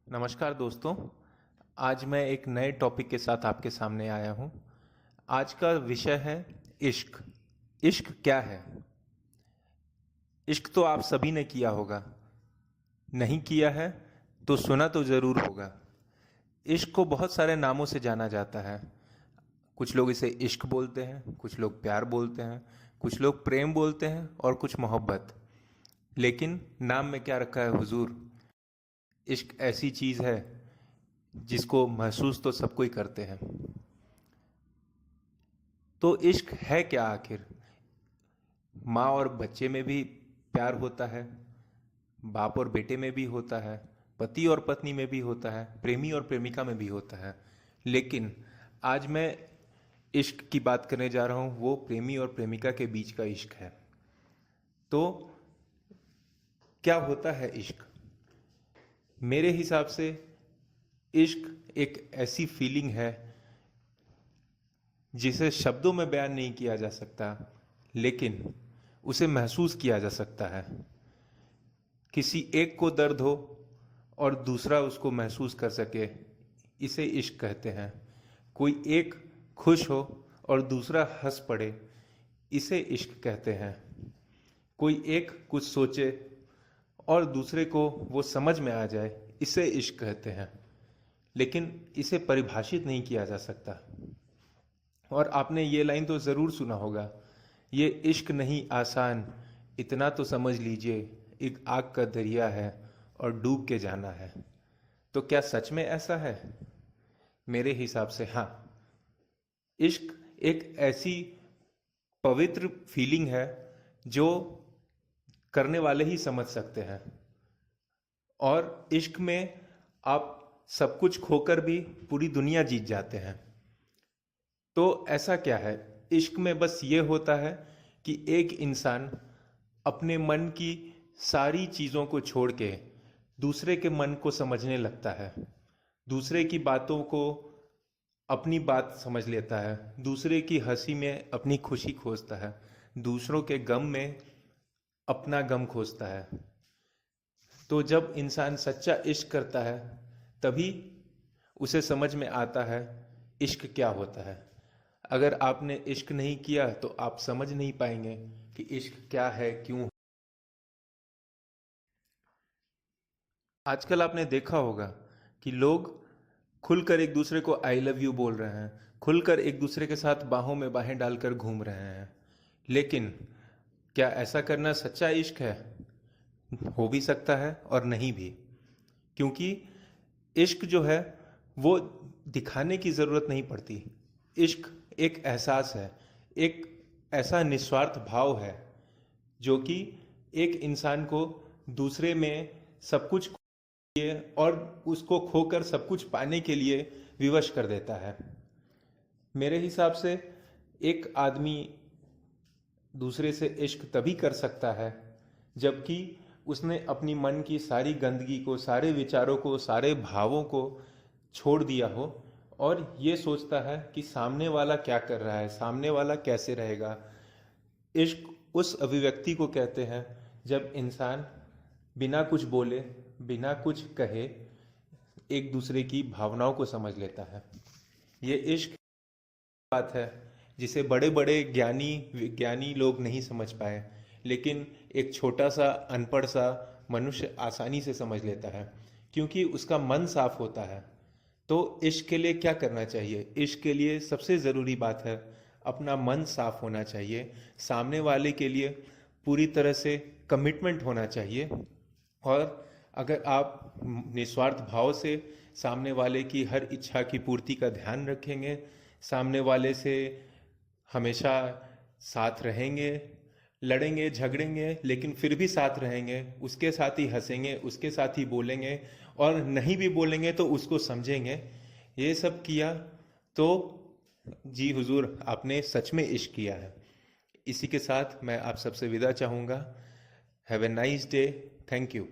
नमस्कार दोस्तों। आज मैं एक नए टॉपिक के साथ आपके सामने आया हूँ। आज का विषय है इश्क। इश्क क्या है? इश्क तो आप सभी ने किया होगा, नहीं किया है तो सुना तो ज़रूर होगा। इश्क को बहुत सारे नामों से जाना जाता है। कुछ लोग इसे इश्क बोलते हैं, कुछ लोग प्यार बोलते हैं, कुछ लोग प्रेम बोलते हैं और कुछ मोहब्बत। लेकिन नाम में क्या रखा है हुजूर? इश्क ऐसी चीज़ है जिसको महसूस तो सब कोई करते हैं। तो इश्क है क्या आखिर? माँ और बच्चे में भी प्यार होता है, बाप और बेटे में भी होता है, पति और पत्नी में भी होता है, प्रेमी और प्रेमिका में भी होता है। लेकिन आज मैं इश्क की बात करने जा रहा हूँ, वो प्रेमी और प्रेमिका के बीच का इश्क है। तो क्या होता है इश्क? मेरे हिसाब से इश्क एक ऐसी फीलिंग है जिसे शब्दों में बयान नहीं किया जा सकता, लेकिन उसे महसूस किया जा सकता है। किसी एक को दर्द हो और दूसरा उसको महसूस कर सके, इसे इश्क कहते हैं। कोई एक खुश हो और दूसरा हंस पड़े, इसे इश्क कहते हैं। कोई एक कुछ सोचे और दूसरे को वो समझ में आ जाए, इसे इश्क कहते हैं। लेकिन इसे परिभाषित नहीं किया जा सकता। और आपने ये लाइन तो ज़रूर सुना होगा, ये इश्क नहीं आसान, इतना तो समझ लीजिए, एक आग का दरिया है और डूब के जाना है। तो क्या सच में ऐसा है? मेरे हिसाब से हाँ। इश्क एक ऐसी पवित्र फीलिंग है जो करने वाले ही समझ सकते हैं। और इश्क में आप सब कुछ खोकर भी पूरी दुनिया जीत जाते हैं। तो ऐसा क्या है? इश्क में बस ये होता है कि एक इंसान अपने मन की सारी चीज़ों को छोड़ के दूसरे के मन को समझने लगता है, दूसरे की बातों को अपनी बात समझ लेता है, दूसरे की हंसी में अपनी खुशी खोजता है, दूसरों के गम में अपना गम खोजता है। तो जब इंसान सच्चा इश्क करता है, तभी उसे समझ में आता है इश्क क्या होता है। अगर आपने इश्क नहीं किया तो आप समझ नहीं पाएंगे कि इश्क क्या है, क्यों। आजकल आपने देखा होगा कि लोग खुलकर एक दूसरे को आई लव यू बोल रहे हैं, खुलकर एक दूसरे के साथ बाहों में बाहें डालकर घूम रहे हैं। लेकिन क्या ऐसा करना सच्चा इश्क है? हो भी सकता है और नहीं भी। क्योंकि इश्क जो है वो दिखाने की ज़रूरत नहीं पड़ती। इश्क एक एहसास है, एक ऐसा निस्वार्थ भाव है जो कि एक इंसान को दूसरे में सब कुछ खोए और उसको खोकर सब कुछ पाने के लिए विवश कर देता है। मेरे हिसाब से एक आदमी दूसरे से इश्क तभी कर सकता है जबकि उसने अपनी मन की सारी गंदगी को, सारे विचारों को, सारे भावों को छोड़ दिया हो और ये सोचता है कि सामने वाला क्या कर रहा है, सामने वाला कैसे रहेगा। इश्क उस अभिव्यक्ति को कहते हैं जब इंसान बिना कुछ बोले, बिना कुछ कहे एक दूसरे की भावनाओं को समझ लेता है। ये इश्क बात है जिसे बड़े बड़े ज्ञानी विज्ञानी लोग नहीं समझ पाए, लेकिन एक छोटा सा अनपढ़ सा मनुष्य आसानी से समझ लेता है, क्योंकि उसका मन साफ होता है। तो इश्क के लिए क्या करना चाहिए? इश्क के लिए सबसे ज़रूरी बात है अपना मन साफ होना चाहिए, सामने वाले के लिए पूरी तरह से कमिटमेंट होना चाहिए। और अगर आप निस्वार्थ भाव से सामने वाले की हर इच्छा की पूर्ति का ध्यान रखेंगे, सामने वाले से हमेशा साथ रहेंगे, लड़ेंगे झगड़ेंगे लेकिन फिर भी साथ रहेंगे, उसके साथ ही हंसेंगे, उसके साथ ही बोलेंगे और नहीं भी बोलेंगे तो उसको समझेंगे, ये सब किया तो जी हुजूर आपने सच में इश्क किया है। इसी के साथ मैं आप सबसे विदा चाहूँगा। Have a nice day. Thank you.